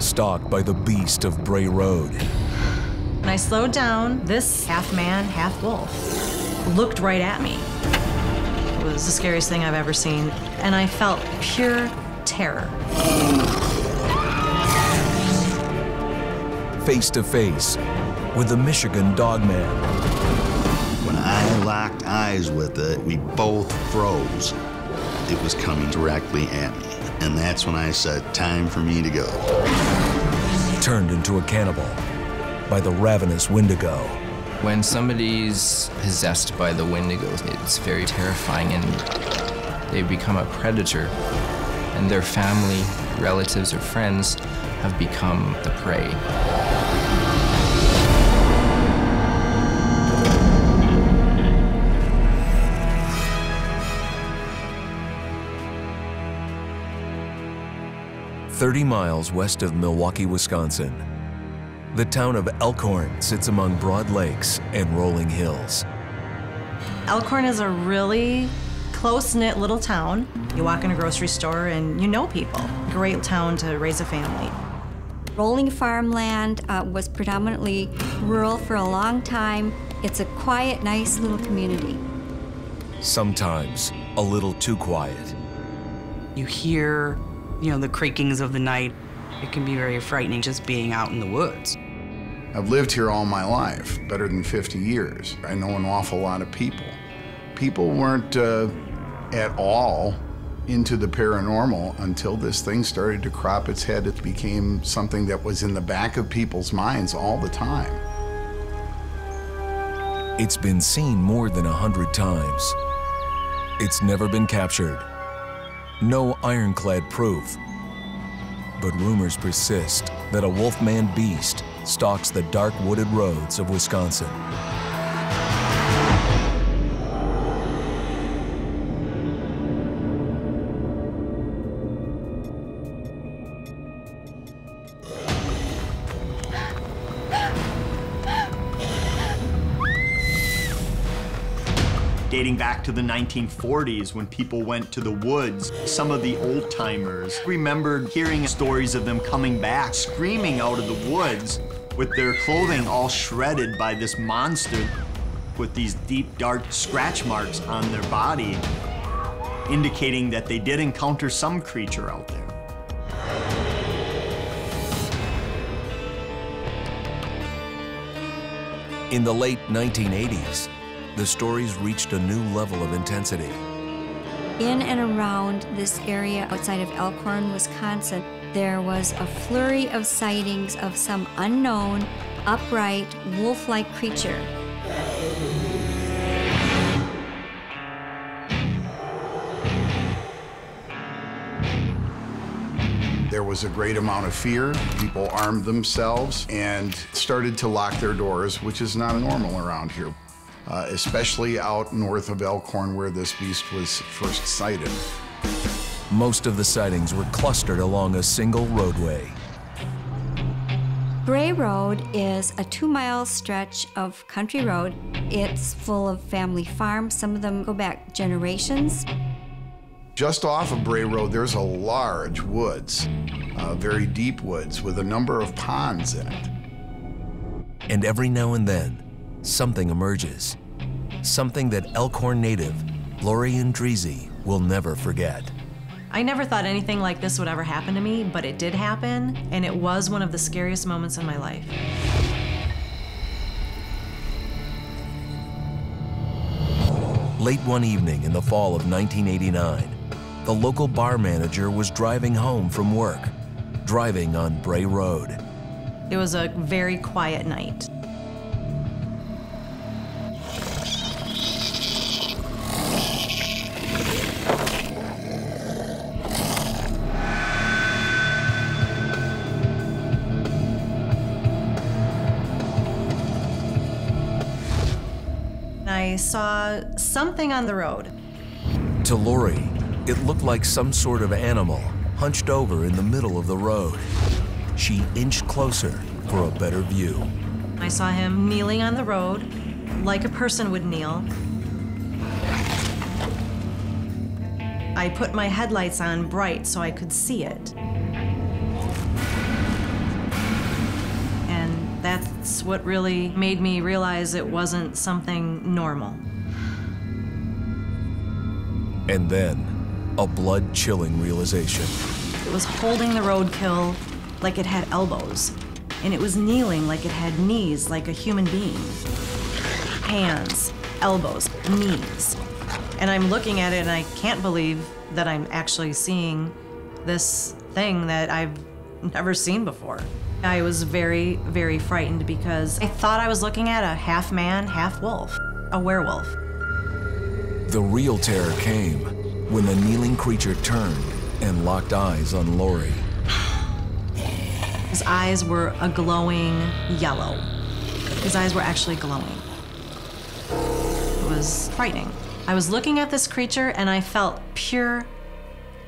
stalked by the Beast of Bray Road. When I slowed down, this half man, half wolf looked right at me. It was the scariest thing I've ever seen, and I felt pure terror. Face to face with the Michigan Dogman. When I locked eyes with it, we both froze. It was coming directly at me, and that's when I said, time for me to go. Turned into a cannibal by the ravenous Wendigo. When somebody's possessed by the Wendigo, it's very terrifying, and they become a predator, and their family, relatives, or friends have become the prey. "30 miles west of Milwaukee, Wisconsin, the town of Elkhorn sits among broad lakes and rolling hills. Elkhorn is a really close-knit little town. You walk in a grocery store and you know people. Great town to raise a family. Rolling farmland was predominantly rural for a long time. It's a quiet, nice little community. Sometimes a little too quiet. You hear, the creakings of the night. It can be very frightening just being out in the woods. I've lived here all my life, better than 50 years. I know an awful lot of people. People weren't at all into the paranormal until this thing started to crop its head. It became something that was in the back of people's minds all the time. It's been seen more than 100 times. It's never been captured. No ironclad proof. But rumors persist that a wolfman beast stalks the dark wooded roads of Wisconsin. Dating back to the 1940s when people went to the woods, some of the old timers remembered hearing stories of them coming back, screaming out of the woods with their clothing all shredded by this monster with these deep, dark scratch marks on their body, indicating that they did encounter some creature out there. In the late 1980s, the stories reached a new level of intensity. In and around this area outside of Elkhorn, Wisconsin, there was a flurry of sightings of some unknown, upright, wolf-like creature. There was a great amount of fear. People armed themselves and started to lock their doors, which is not normal around here. Especially out north of Elkhorn where this beast was first sighted. Most of the sightings were clustered along a single roadway. Bray Road is a 2-mile stretch of country road. It's full of family farms. Some of them go back generations. Just off of Bray Road, there's a large woods, very deep woods with a number of ponds in it. And every now and then, something emerges. Something that Elkhorn native Lori Andreezy will never forget. I never thought anything like this would ever happen to me, but it did happen, and it was one of the scariest moments in my life. Late one evening in the fall of 1989, the local bar manager was driving home from work, driving on Bray Road. It was a very quiet night. I saw something on the road. To Lori, it looked like some sort of animal hunched over in the middle of the road. She inched closer for a better view. I saw him kneeling on the road, like a person would kneel. I put my headlights on bright so I could see it. That's what really made me realize it wasn't something normal. And then, a blood-chilling realization. It was holding the roadkill like it had elbows, and it was kneeling like it had knees, like a human being. Hands, elbows, knees. And I'm looking at it and I can't believe that I'm actually seeing this thing that I've never seen before. I was very, very frightened because I thought I was looking at a half man, half wolf, a werewolf. The real terror came when the kneeling creature turned and locked eyes on Lori. His eyes were a glowing yellow. His eyes were actually glowing. It was frightening. I was looking at this creature and I felt pure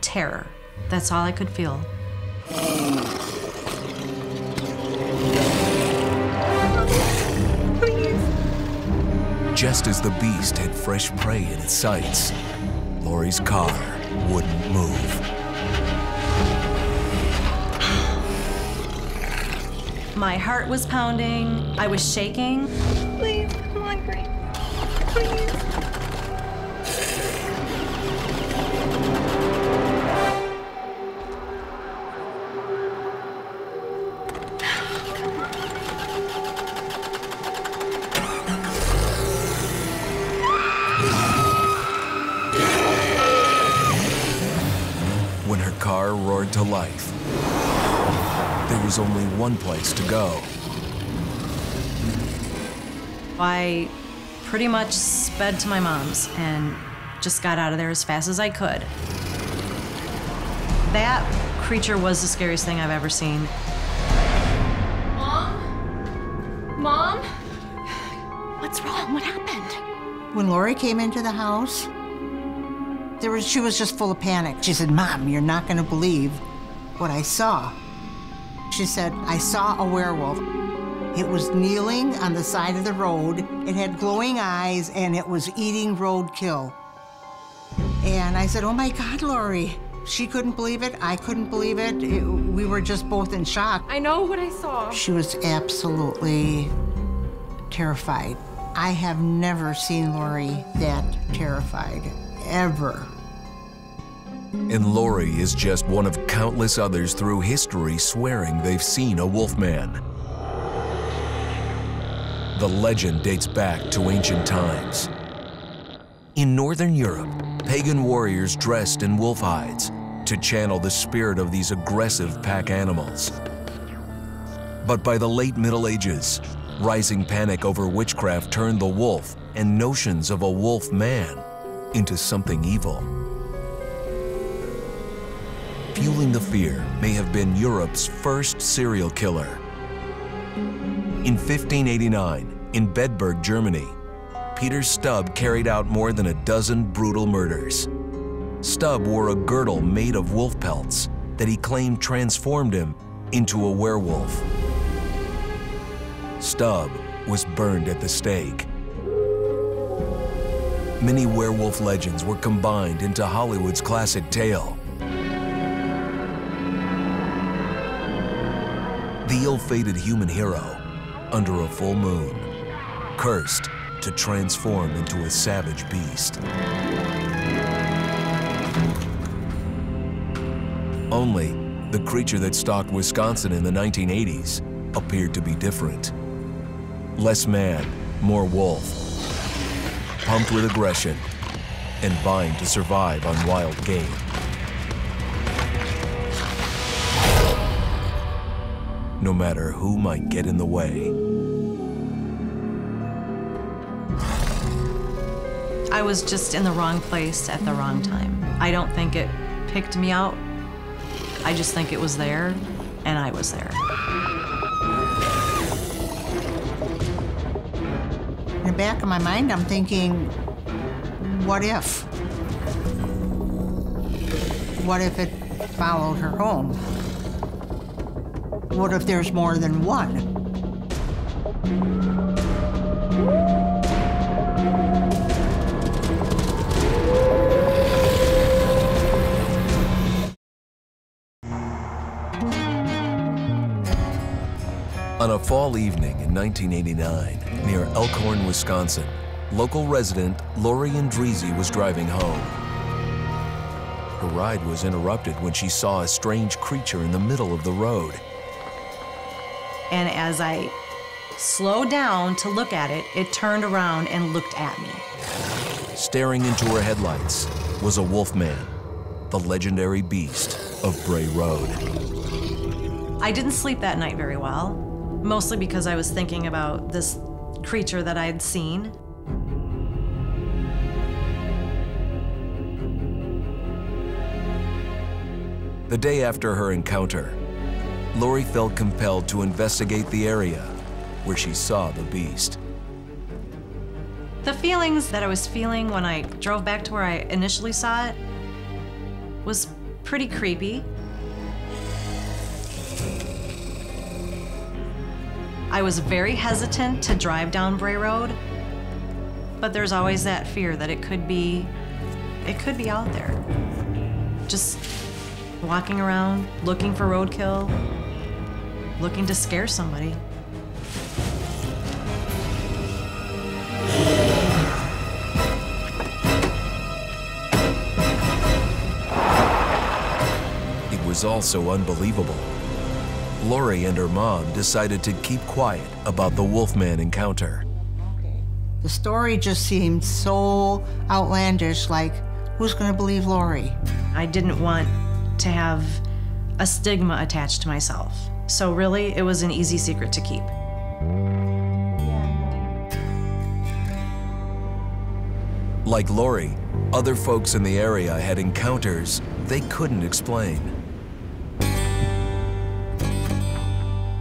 terror. That's all I could feel. Just as the beast had fresh prey in its sights, Lori's car wouldn't move. My heart was pounding. I was shaking. Please, come on, Grace. Please. When her car roared to life, there was only one place to go. I pretty much sped to my mom's and just got out of there as fast as I could. That creature was the scariest thing I've ever seen. Mom? Mom? What's wrong? What happened? When Lori came into the house, she was just full of panic. She said, "Mom, you're not gonna believe what I saw." She said, "I saw a werewolf. It was kneeling on the side of the road. It had glowing eyes and it was eating roadkill." And I said, "Oh my God, Lori." She couldn't believe it. I couldn't believe it. We were just both in shock. I know what I saw. She was absolutely terrified. I have never seen Lori that terrified, ever. And Lori is just one of countless others through history swearing they've seen a wolfman. The legend dates back to ancient times. In Northern Europe, pagan warriors dressed in wolf hides to channel the spirit of these aggressive pack animals. But by the late Middle Ages, rising panic over witchcraft turned the wolf and notions of a wolf man into something evil. Fueling the fear may have been Europe's first serial killer. In 1589, in Bedburg, Germany, Peter Stubb carried out more than a dozen brutal murders. Stubb wore a girdle made of wolf pelts that he claimed transformed him into a werewolf. Stubb was burned at the stake. Many werewolf legends were combined into Hollywood's classic tale. The ill-fated human hero, under a full moon, cursed to transform into a savage beast. Only the creature that stalked Wisconsin in the 1980s appeared to be different. Less man, more wolf, pumped with aggression and vying to survive on wild game. No matter who might get in the way. I was just in the wrong place at the wrong time. I don't think it picked me out. I just think it was there, and I was there. In the back of my mind, I'm thinking, what if? What if it followed her home? What if there's more than one? On a fall evening in 1989, near Elkhorn, Wisconsin, local resident Lori Andreezy was driving home. Her ride was interrupted when she saw a strange creature in the middle of the road. And as I slowed down to look at it, it turned around and looked at me. Staring into her headlights was a wolfman, the legendary Beast of Bray Road. I didn't sleep that night very well, mostly because I was thinking about this creature that I had seen. The day after her encounter, Lori felt compelled to investigate the area where she saw the beast. The feelings that I was feeling when I drove back to where I initially saw it was pretty creepy. I was very hesitant to drive down Bray Road, but there's always that fear that it could be out there. Just walking around, looking for roadkill, looking to scare somebody. It was also unbelievable. Lori and her mom decided to keep quiet about the Wolfman encounter. The story just seemed so outlandish, like, who's gonna believe Lori? I didn't want to have a stigma attached to myself. So really, it was an easy secret to keep. Like Lori, other folks in the area had encounters they couldn't explain.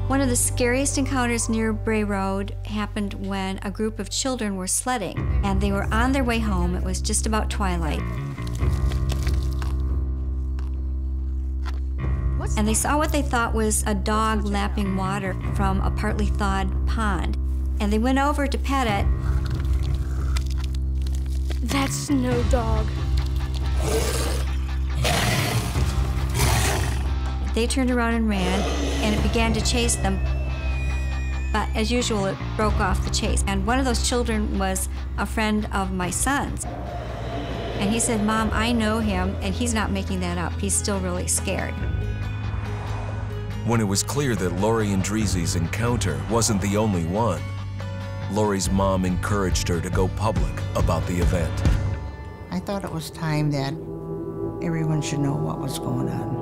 One of the scariest encounters near Bray Road happened when a group of children were sledding, and they were on their way home. It was just about twilight. And they saw what they thought was a dog lapping water from a partly thawed pond. And they went over to pet it. That's no dog. They turned around and ran, and it began to chase them. But as usual, it broke off the chase. And one of those children was a friend of my son's. And he said, "Mom, I know him, and he's not making that up. He's still really scared." When it was clear that Lori Andreezy's encounter wasn't the only one, Lori's mom encouraged her to go public about the event. I thought it was time that everyone should know what was going on.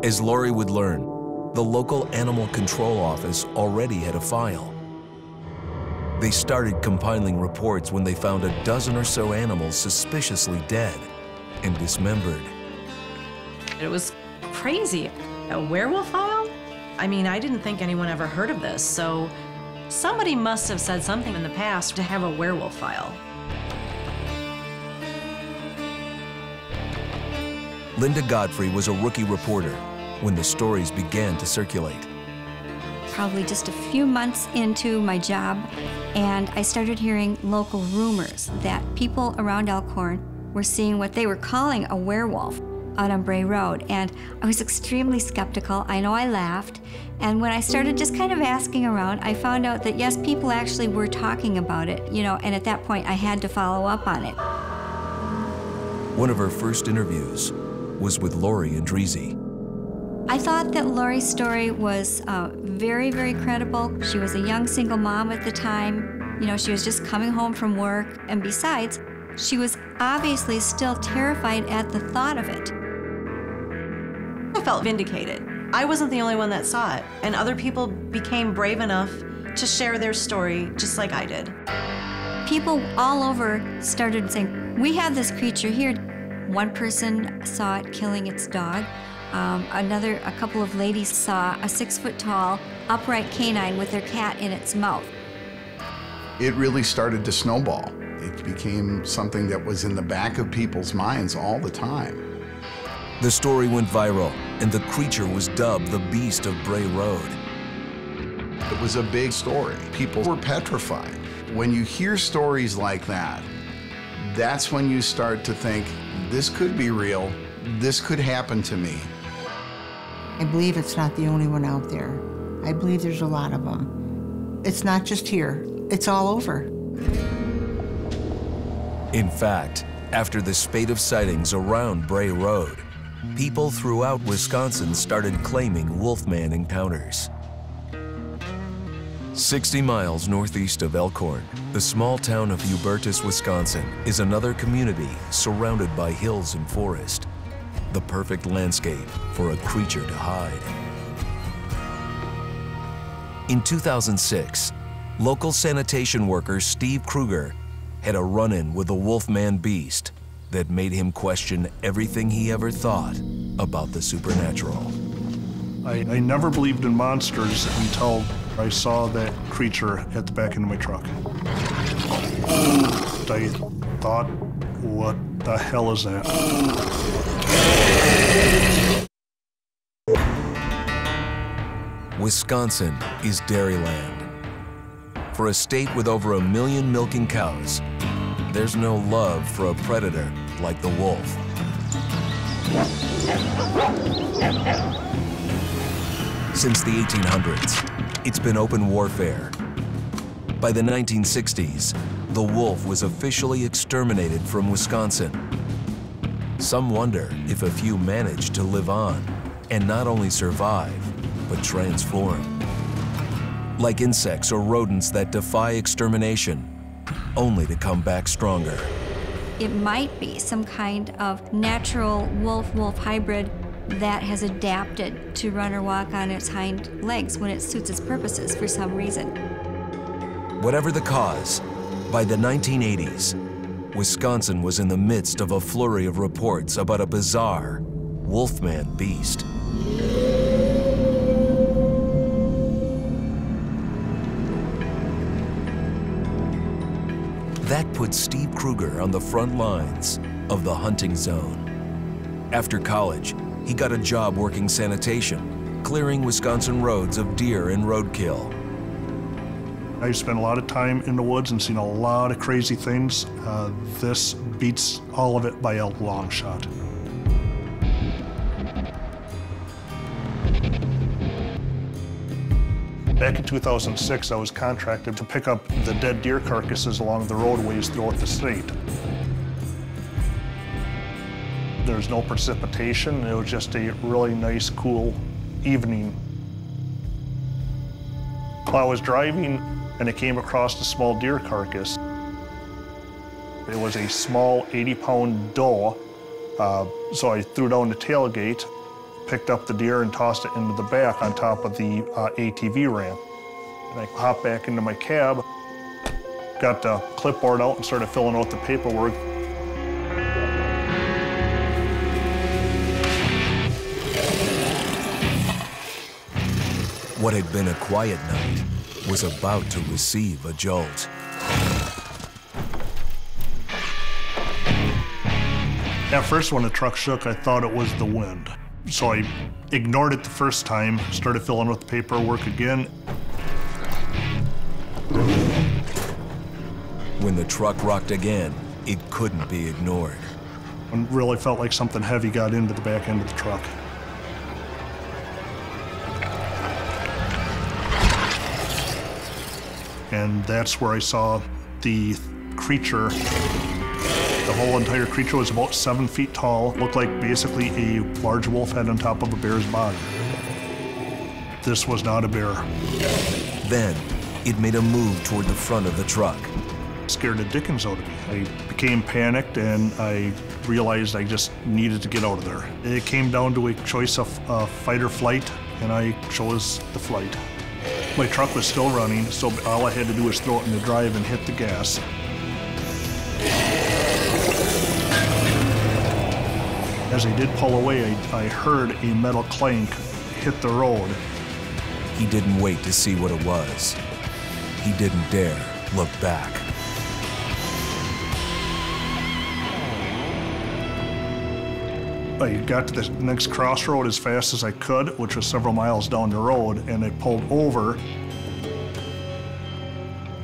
As Lori would learn, the local animal control office already had a file. They started compiling reports when they found a dozen or so animals suspiciously dead and dismembered. It was crazy. A werewolf file? I mean, I didn't think anyone ever heard of this, so somebody must have said something in the past to have a werewolf file. Linda Godfrey was a rookie reporter when the stories began to circulate. Probably just a few months into my job, and I started hearing local rumors that people around Elkhorn were seeing what they were calling a werewolf out on Bray Road, and I was extremely skeptical. I know I laughed, and when I started just kind of asking around, I found out that yes, people actually were talking about it, and at that point I had to follow up on it. One of her first interviews was with Lori Andreezy. I thought that Lori's story was very, very credible. She was a young single mom at the time. She was just coming home from work, and besides, she was obviously still terrified at the thought of it. I felt vindicated. I wasn't the only one that saw it, and other people became brave enough to share their story just like I did. People all over started saying, "We have this creature here." One person saw it killing its dog. A couple of ladies saw a 6-foot-tall upright canine with their cat in its mouth. It really started to snowball. It became something that was in the back of people's minds all the time. The story went viral, and the creature was dubbed the Beast of Bray Road. It was a big story. People were petrified. When you hear stories like that, that's when you start to think, this could be real, this could happen to me. I believe it's not the only one out there. I believe there's a lot of them. It's not just here, it's all over. In fact, after the spate of sightings around Bray Road, people throughout Wisconsin started claiming wolfman encounters. 60 miles northeast of Elkhorn, the small town of Hubertus, Wisconsin, is another community surrounded by hills and forest. The perfect landscape for a creature to hide. In 2006, local sanitation worker Steve Kruger had a run-in with a wolfman beast that made him question everything he ever thought about the supernatural. I never believed in monsters until I saw that creature at the back end of my truck. I thought, what the hell is that? Wisconsin is dairyland. For a state with over 1 million milking cows, there's no love for a predator like the wolf. Since the 1800s, it's been open warfare. By the 1960s, the wolf was officially exterminated from Wisconsin. Some wonder if a few managed to live on and not only survive, but transform. Like insects or rodents that defy extermination, only to come back stronger. It might be some kind of natural wolf-wolf hybrid that has adapted to run or walk on its hind legs when it suits its purposes for some reason. Whatever the cause, by the 1980s, Wisconsin was in the midst of a flurry of reports about a bizarre wolfman beast. That put Steve Kruger on the front lines of the hunting zone. After college, he got a job working sanitation, clearing Wisconsin roads of deer and roadkill. I spent a lot of time in the woods and seen a lot of crazy things. This beats all of it by a long shot. Back in 2006, I was contracted to pick up the dead deer carcasses along the roadways throughout the state. There was no precipitation. It was just a really nice, cool evening. I was driving and I came across a small deer carcass. It was a small 80-pound doe, so I threw down the tailgate, picked up the deer and tossed it into the back on top of the ATV ramp. And I hopped back into my cab, got the clipboard out and started filling out the paperwork. What had been a quiet night was about to receive a jolt. At first, when the truck shook, I thought it was the wind. So I ignored it the first time, started filling out the paperwork again. When the truck rocked again, it couldn't be ignored. It really felt like something heavy got into the back end of the truck. And that's where I saw the creature. The whole entire creature was about 7 feet tall, looked like basically a large wolf head on top of a bear's body. This was not a bear. Then, it made a move toward the front of the truck. It scared the dickens out of me. I became panicked and I realized I just needed to get out of there. It came down to a choice of fight or flight, and I chose the flight. My truck was still running, so all I had to do was throw it in the drive and hit the gas. As I did pull away, I heard a metal clank hit the road. He didn't wait to see what it was. He didn't dare look back. I got to the next crossroad as fast as I could, which was several miles down the road, and I pulled over.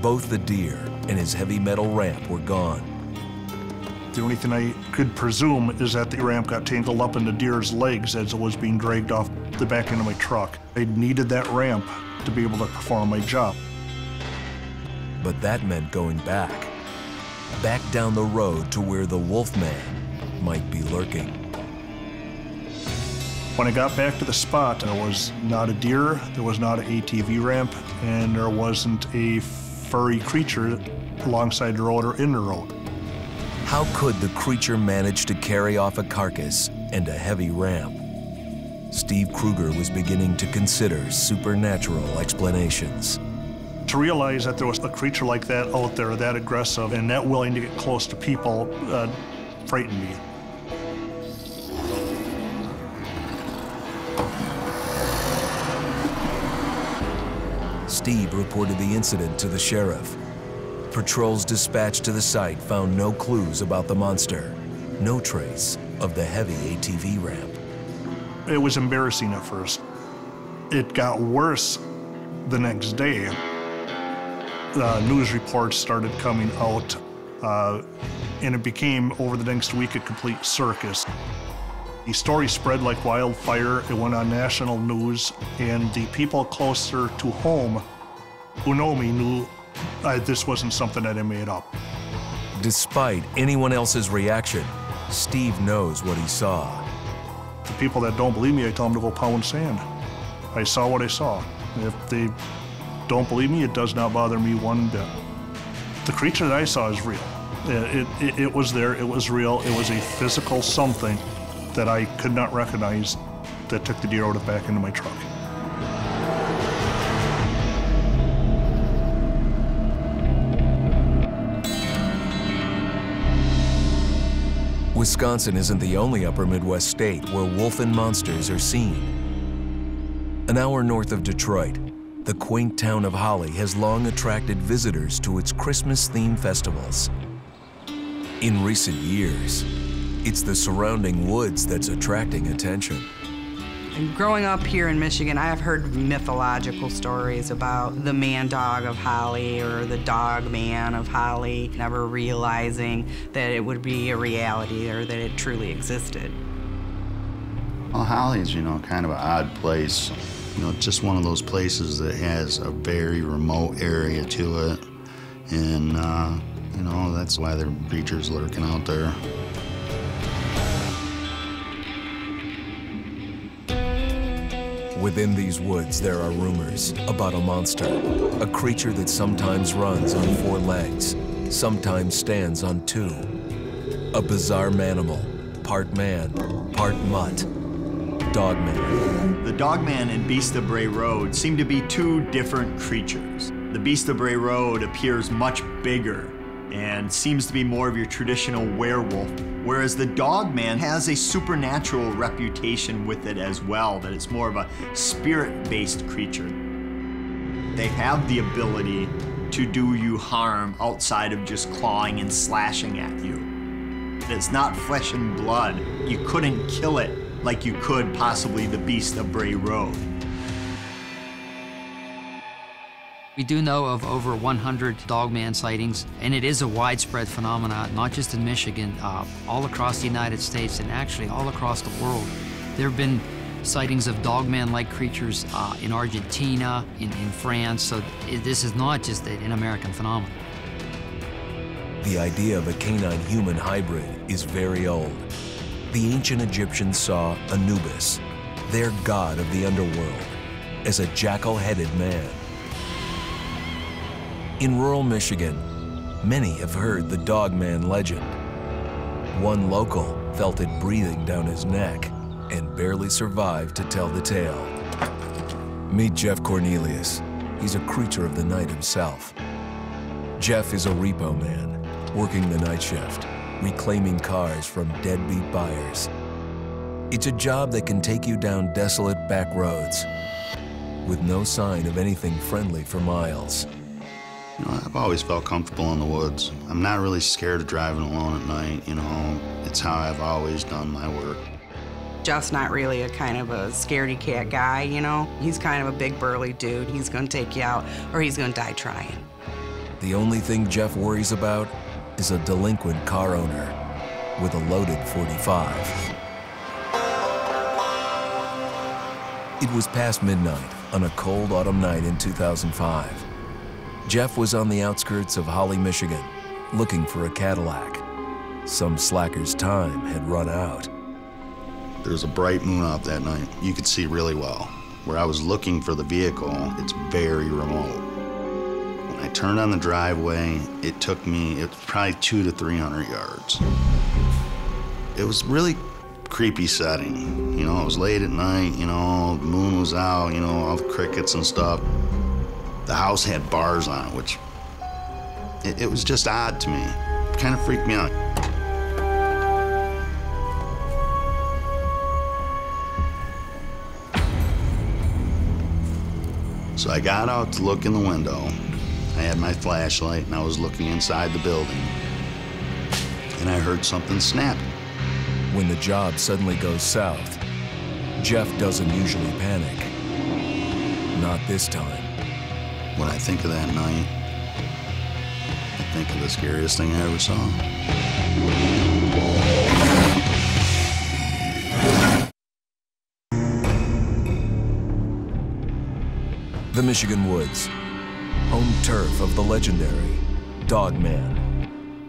Both the deer and his heavy metal ramp were gone. The only thing I could presume is that the ramp got tangled up in the deer's legs as it was being dragged off the back end of my truck. I needed that ramp to be able to perform my job. But that meant going back down the road to where the Wolfman might be lurking. When I got back to the spot, there was not a deer, there was not an ATV ramp, and there wasn't a furry creature alongside the road or in the road. How could the creature manage to carry off a carcass and a heavy ramp? Steve Kruger was beginning to consider supernatural explanations. To realize that there was a creature like that out there, that aggressive and that willing to get close to people, frightened me. Steve reported the incident to the sheriff. Patrols dispatched to the site found no clues about the monster, no trace of the heavy ATV ramp. It was embarrassing at first. It got worse the next day. News reports started coming out, and it became, over the next week, a complete circus. The story spread like wildfire. It went on national news, and the people closer to home who know me knew this wasn't something that I made up. Despite anyone else's reaction, Steve knows what he saw. The people that don't believe me, I tell them to go pound sand. I saw what I saw. If they don't believe me, it does not bother me one bit. The creature that I saw is real. It was there, it was real, it was a physical something that I could not recognize that took the deer out of back into my truck. Wisconsin isn't the only upper Midwest state where wolf and monsters are seen. An hour north of Detroit, the quaint town of Holly has long attracted visitors to its Christmas-themed festivals. In recent years, it's the surrounding woods that's attracting attention. And growing up here in Michigan, I have heard mythological stories about the man-dog of Holly or the dog-man of Holly, never realizing that it would be a reality or that it truly existed. Well, Holly's, kind of an odd place. Just one of those places that has a very remote area to it. And, that's why there are creatures lurking out there. Within these woods, there are rumors about a monster, a creature that sometimes runs on 4 legs, sometimes stands on 2. A bizarre manimal, part man, part mutt, Dogman. The Dogman and Beast of Bray Road seem to be 2 different creatures. The Beast of Bray Road appears much bigger and seems to be more of your traditional werewolf, whereas the Dogman has a supernatural reputation with it as well, that it's more of a spirit-based creature. They have the ability to do you harm outside of just clawing and slashing at you. It's not flesh and blood. You couldn't kill it like you could possibly the Beast of Bray Road. We do know of over 100 Dogman sightings, and it is a widespread phenomenon, not just in Michigan, all across the United States and actually all across the world. There have been sightings of Dogman-like creatures in Argentina, in France, so this is not just an American phenomenon. The idea of a canine-human hybrid is very old. The ancient Egyptians saw Anubis, their god of the underworld, as a jackal-headed man. In rural Michigan, many have heard the Dogman legend. One local felt it breathing down his neck and barely survived to tell the tale. Meet Jeff Cornelius. He's a creature of the night himself. Jeff is a repo man, working the night shift, reclaiming cars from deadbeat buyers. It's a job that can take you down desolate back roads with no sign of anything friendly for miles. I've always felt comfortable in the woods. I'm not really scared of driving alone at night, It's how I've always done my work. Jeff's not really a kind of a scaredy cat guy, He's kind of a big burly dude. He's gonna take you out or he's gonna die trying. The only thing Jeff worries about is a delinquent car owner with a loaded .45. It was past midnight on a cold autumn night in 2005. Jeff was on the outskirts of Holly, Michigan, looking for a Cadillac. Some slacker's time had run out. There was a bright moon out that night. You could see really well. Where I was looking for the vehicle, it's very remote. When I turned on the driveway, it was probably 200 to 300 yards. It was really creepy setting. You know, it was late at night, you know, the moon was out, you know, all the crickets and stuff. The house had bars on it, which, it was just odd to me. It kind of freaked me out. So I got out to look in the window. I had my flashlight and I was looking inside the building. And I heard something snapping. When the job suddenly goes south, Jeff doesn't usually panic. Not this time. When I think of that night, I think of the scariest thing I ever saw. The Michigan woods, home turf of the legendary Dogman.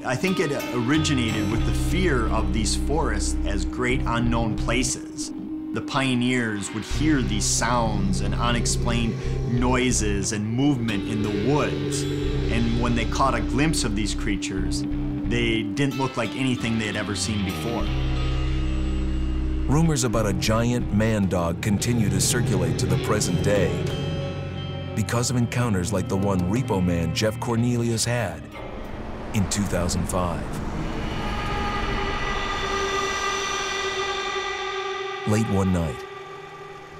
I think it originated with the fear of these forests as great unknown places. The pioneers would hear these sounds and unexplained noises and movement in the woods. And when they caught a glimpse of these creatures, they didn't look like anything they had ever seen before. Rumors about a giant man dog continue to circulate to the present day because of encounters like the one repo man Jeff Cornelius had in 2005. Late one night,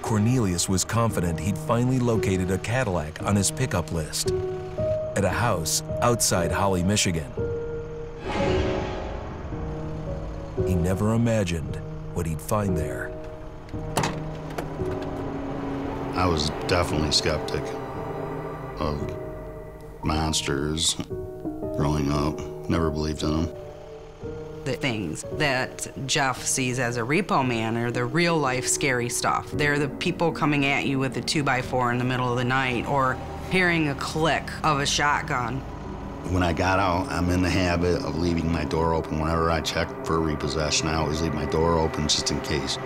Cornelius was confident he'd finally located a Cadillac on his pickup list at a house outside Holly, Michigan. He never imagined what he'd find there. I was definitely skeptic of monsters growing up. Never believed in them. The things that Jeff sees as a repo man are the real life scary stuff. They're the people coming at you with a 2x4 in the middle of the night or hearing a click of a shotgun. When I got out, I'm in the habit of leaving my door open. Whenever I check for a repossession, I always leave my door open just in case.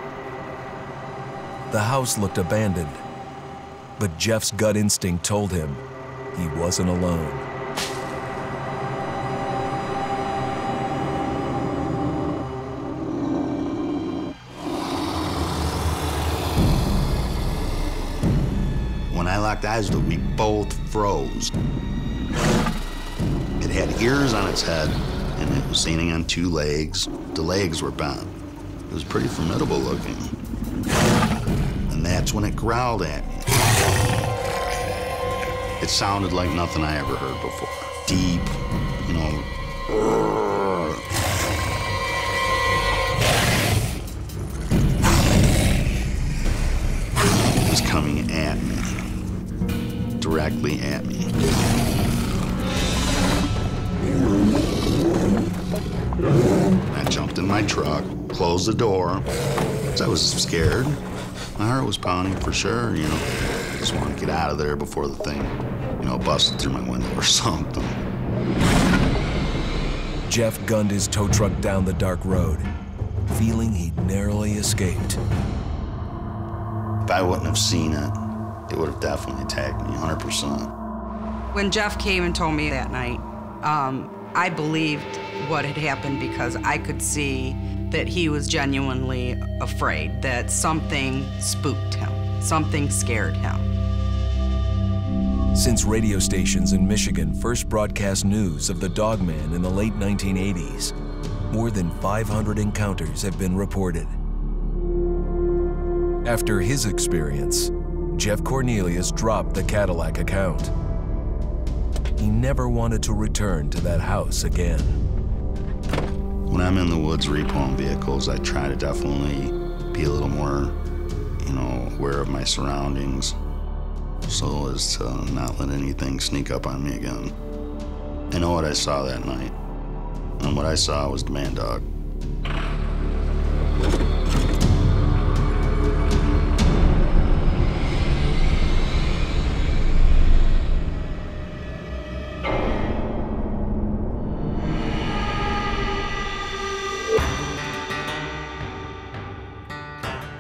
The house looked abandoned, but Jeff's gut instinct told him he wasn't alone. When I locked eyes with it, we both froze. It had ears on its head, and it was standing on two legs. The legs were bent. It was pretty formidable looking. And that's when it growled at me. It sounded like nothing I ever heard before. Deep, you know. It was coming at me, directly at me. I jumped in my truck, closed the door, because I was scared. My heart was pounding for sure, you know. I just wanted to get out of there before the thing, you know, busted through my window or something. Jeff gunned his tow truck down the dark road, feeling he'd narrowly escaped. If I wouldn't have seen it, it would have definitely attacked me, 100%. When Jeff came and told me that night, I believed what had happened because I could see that he was genuinely afraid, that something spooked him, something scared him. Since radio stations in Michigan first broadcast news of the Dogman in the late 1980s, more than 500 encounters have been reported. After his experience, Jeff Cornelius dropped the Cadillac account. He never wanted to return to that house again. When I'm in the woods repoing vehicles, I try to definitely be a little more, you know, aware of my surroundings so as to not let anything sneak up on me again. I know what I saw that night, and what I saw was the man dog.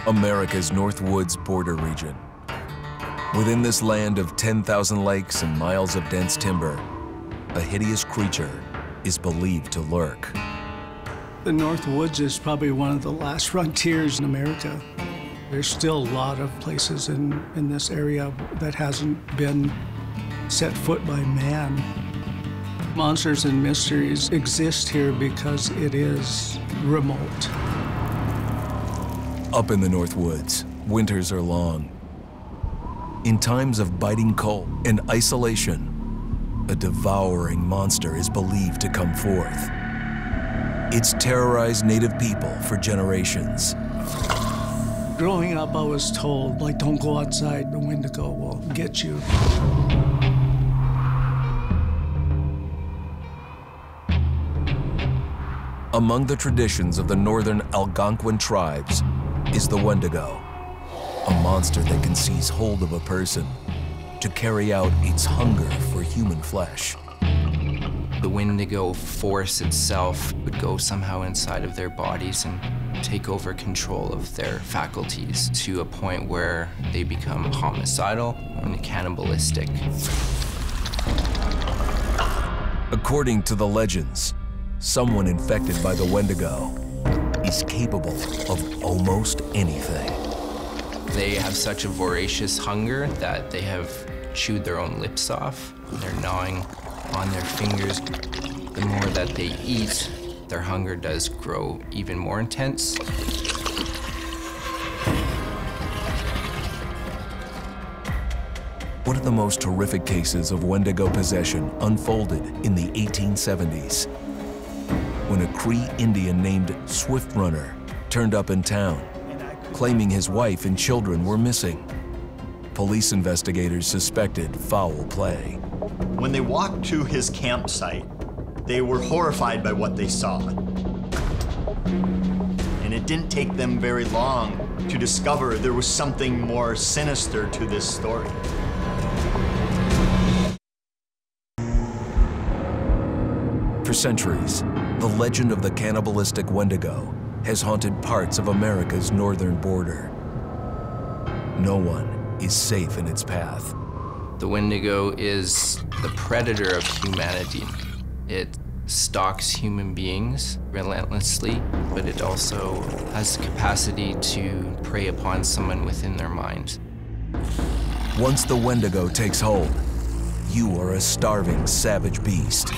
America's North Woods border region. Within this land of 10,000 lakes and miles of dense timber, a hideous creature is believed to lurk. The North Woods is probably one of the last frontiers in America. There's still a lot of places in this area that hasn't been set foot by man. Monsters and mysteries exist here because it is remote. Up in the North Woods, winters are long. In times of biting cold and isolation, a devouring monster is believed to come forth. It's terrorized native people for generations. Growing up, I was told, like, don't go outside, the Wendigo will get you. Among the traditions of the northern Algonquin tribes is the Wendigo, a monster that can seize hold of a person to carry out its hunger for human flesh. The Wendigo force itself would go somehow inside of their bodies and take over control of their faculties to a point where they become homicidal and cannibalistic. According to the legends, someone infected by the Wendigo is capable of almost anything. They have such a voracious hunger that they have chewed their own lips off. They're gnawing on their fingers. The more that they eat, their hunger does grow even more intense. One of the most horrific cases of Wendigo possession unfolded in the 1870s, when a Cree Indian named Swift Runner turned up in town, claiming his wife and children were missing. Police investigators suspected foul play. When they walked to his campsite, they were horrified by what they saw. And it didn't take them very long to discover there was something more sinister to this story. For centuries, the legend of the cannibalistic Wendigo has haunted parts of America's northern border. No one is safe in its path. The Wendigo is the predator of humanity. It stalks human beings relentlessly, but it also has the capacity to prey upon someone within their mind. Once the Wendigo takes hold, you are a starving, savage beast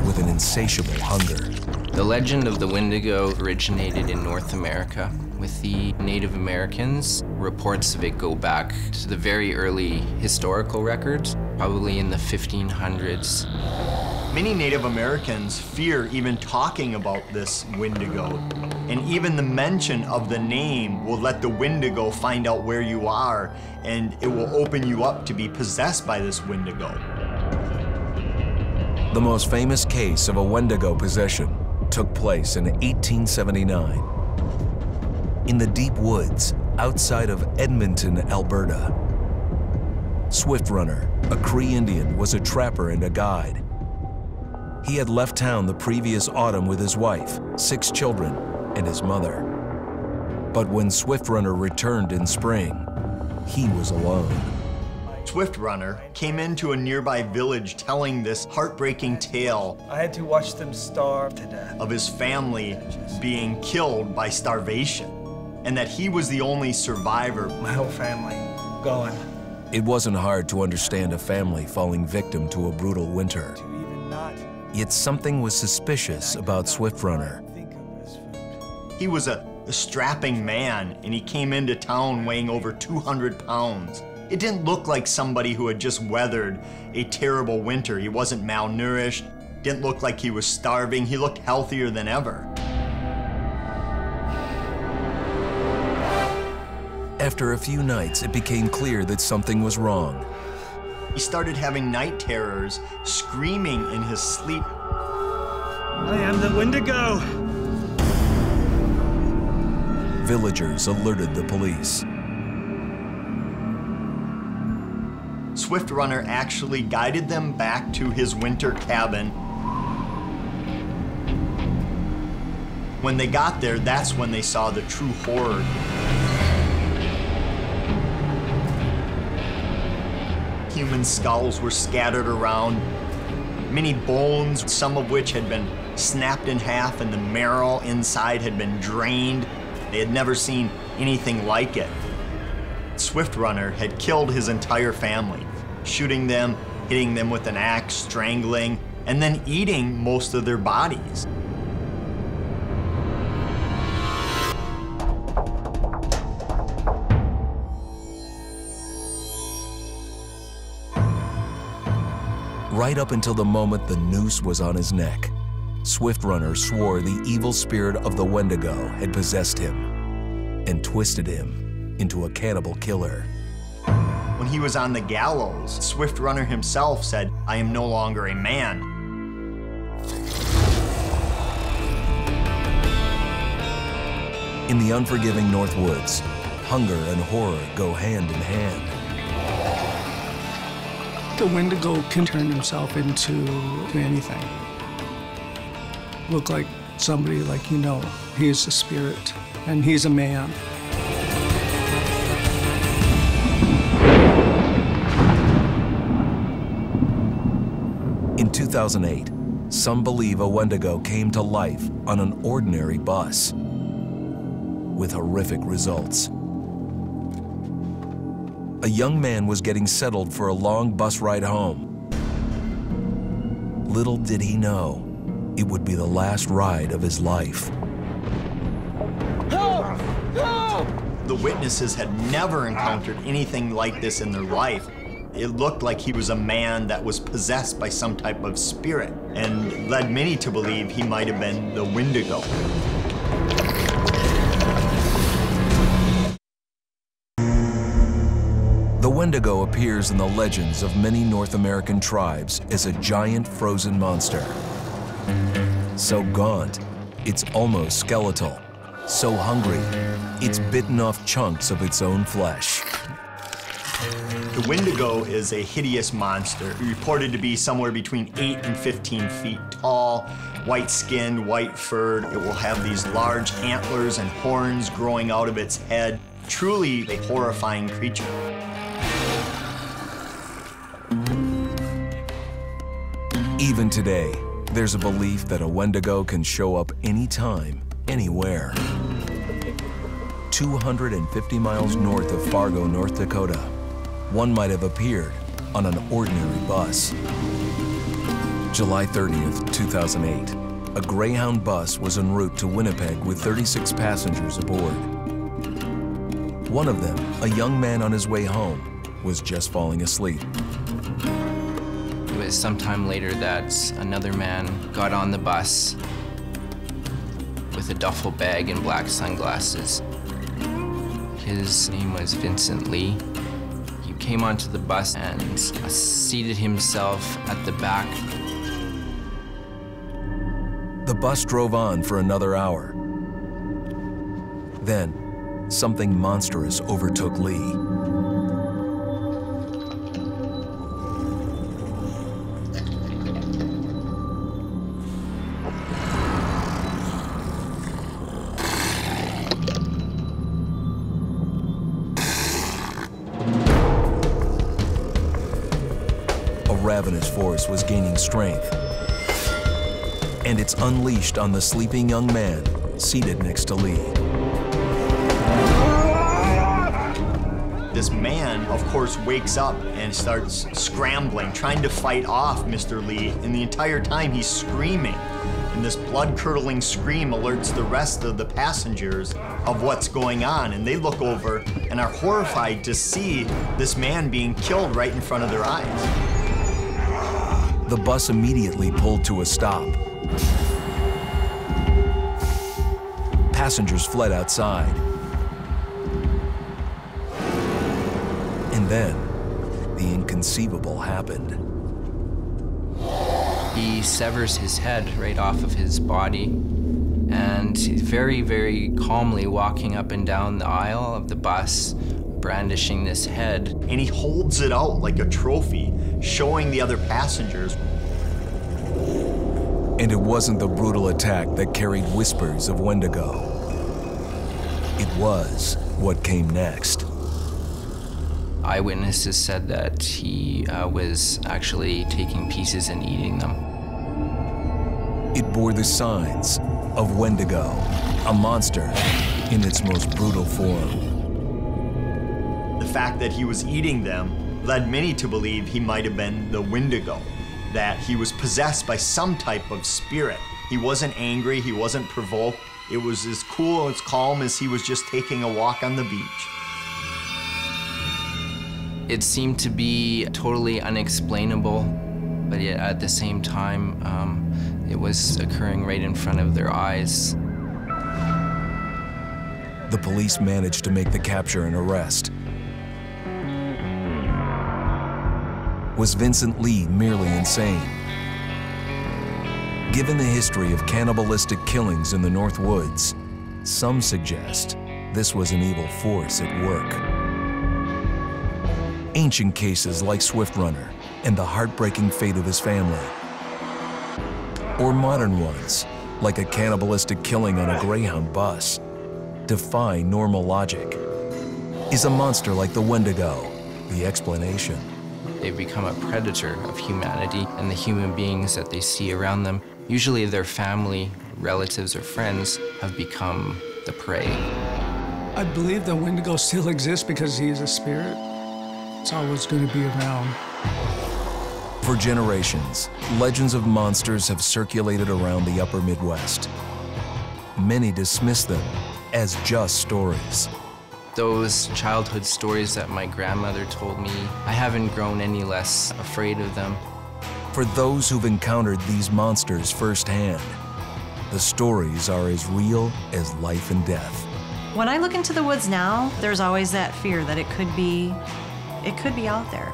with an insatiable hunger. The legend of the Wendigo originated in North America with the Native Americans. Reports of it go back to the very early historical records, probably in the 1500s. Many Native Americans fear even talking about this Wendigo, and even the mention of the name will let the Wendigo find out where you are, and it will open you up to be possessed by this Wendigo. The most famous case of a Wendigo possession took place in 1879. In the deep woods outside of Edmonton, Alberta. Swift Runner, a Cree Indian, was a trapper and a guide. He had left town the previous autumn with his wife, 6 children, and his mother. But when Swift Runner returned in spring, he was alone. Swift Runner came into a nearby village telling this heartbreaking tale. I had to watch them starve to death. Of his family being killed by starvation, and that he was the only survivor. My whole family gone. It wasn't hard to understand a family falling victim to a brutal winter. Yet something was suspicious about Swift Runner. He was a strapping man, and he came into town weighing over 200 pounds. It didn't look like somebody who had just weathered a terrible winter. He wasn't malnourished, didn't look like he was starving. He looked healthier than ever. After a few nights, it became clear that something was wrong. He started having night terrors, screaming in his sleep. I am the Wendigo! Villagers alerted the police. Swift Runner actually guided them back to his winter cabin. When they got there, that's when they saw the true horror. human skulls were scattered around, many bones, some of which had been snapped in half and the marrow inside had been drained. They had never seen anything like it. Swift Runner had killed his entire family, shooting them, hitting them with an axe, strangling, and then eating most of their bodies. Right up until the moment the noose was on his neck, Swift Runner swore the evil spirit of the Wendigo had possessed him and twisted him into a cannibal killer. When he was on the gallows, Swift Runner himself said, "I am no longer a man." In the unforgiving North Woods, hunger and horror go hand in hand. The Wendigo can turn himself into anything. Look like somebody like you know. He's a spirit, and he's a man. In 2008, some believe a Wendigo came to life on an ordinary bus, with horrific results. A young man was getting settled for a long bus ride home. Little did he know, it would be the last ride of his life. Help! Help! The witnesses had never encountered anything like this in their life. It looked like he was a man that was possessed by some type of spirit, and led many to believe he might have been the Wendigo. The Wendigo appears in the legends of many North American tribes as a giant frozen monster. So gaunt, it's almost skeletal. So hungry, it's bitten off chunks of its own flesh. The Wendigo is a hideous monster, reported to be somewhere between 8 and 15 feet tall, white-skinned, white-furred. It will have these large antlers and horns growing out of its head. Truly a horrifying creature. Even today, there's a belief that a Wendigo can show up anytime, anywhere. 250 miles north of Fargo, North Dakota, one might have appeared on an ordinary bus. July 30th, 2008, a Greyhound bus was en route to Winnipeg with 36 passengers aboard. One of them, a young man on his way home, was just falling asleep. It was sometime later that another man got on the bus with a duffel bag and black sunglasses. His name was Vincent Lee. He came onto the bus and seated himself at the back. The bus drove on for another hour. Then, something monstrous overtook Lee. Ravenous force was gaining strength, and it's unleashed on the sleeping young man seated next to Lee. This man, of course, wakes up and starts scrambling, trying to fight off Mr. Lee, and the entire time he's screaming. And this blood-curdling scream alerts the rest of the passengers of what's going on, and they look over and are horrified to see this man being killed right in front of their eyes. The bus immediately pulled to a stop. Passengers fled outside. And then, the inconceivable happened. He severs his head right off of his body, and he's very, very calmly walking up and down the aisle of the bus, brandishing this head. And he holds it out like a trophy, showing the other passengers. And it wasn't the brutal attack that carried whispers of Wendigo. It was what came next. Eyewitnesses said that he was actually taking pieces and eating them. It bore the signs of Wendigo, a monster in its most brutal form. The fact that he was eating them led many to believe he might have been the Wendigo, that he was possessed by some type of spirit. He wasn't angry, he wasn't provoked. It was as cool, as calm as he was just taking a walk on the beach. It seemed to be totally unexplainable, but yet at the same time, it was occurring right in front of their eyes. The police managed to make the capture and arrest. Was Vincent Lee merely insane? Given the history of cannibalistic killings in the North Woods, some suggest this was an evil force at work. Ancient cases like Swift Runner and the heartbreaking fate of his family. Or modern ones, like a cannibalistic killing on a Greyhound bus, defy normal logic. Is a monster like the Wendigo the explanation? They've become a predator of humanity and the human beings that they see around them. Usually their family, relatives, or friends have become the prey. I believe the Wendigo still exists because he is a spirit. It's always going to be around. For generations, legends of monsters have circulated around the upper Midwest. Many dismiss them as just stories. Those childhood stories that my grandmother told me, I haven't grown any less afraid of them. For those who've encountered these monsters firsthand, the stories are as real as life and death. When I look into the woods now, there's always that fear that it could be out there.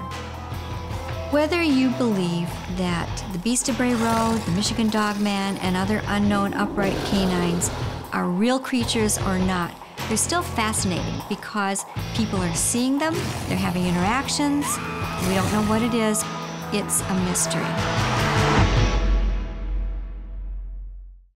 Whether you believe that the Beast of Bray Road, the Michigan Dogman, and other unknown upright canines are real creatures or not, they're still fascinating because people are seeing them, they're having interactions, we don't know what it is, it's a mystery.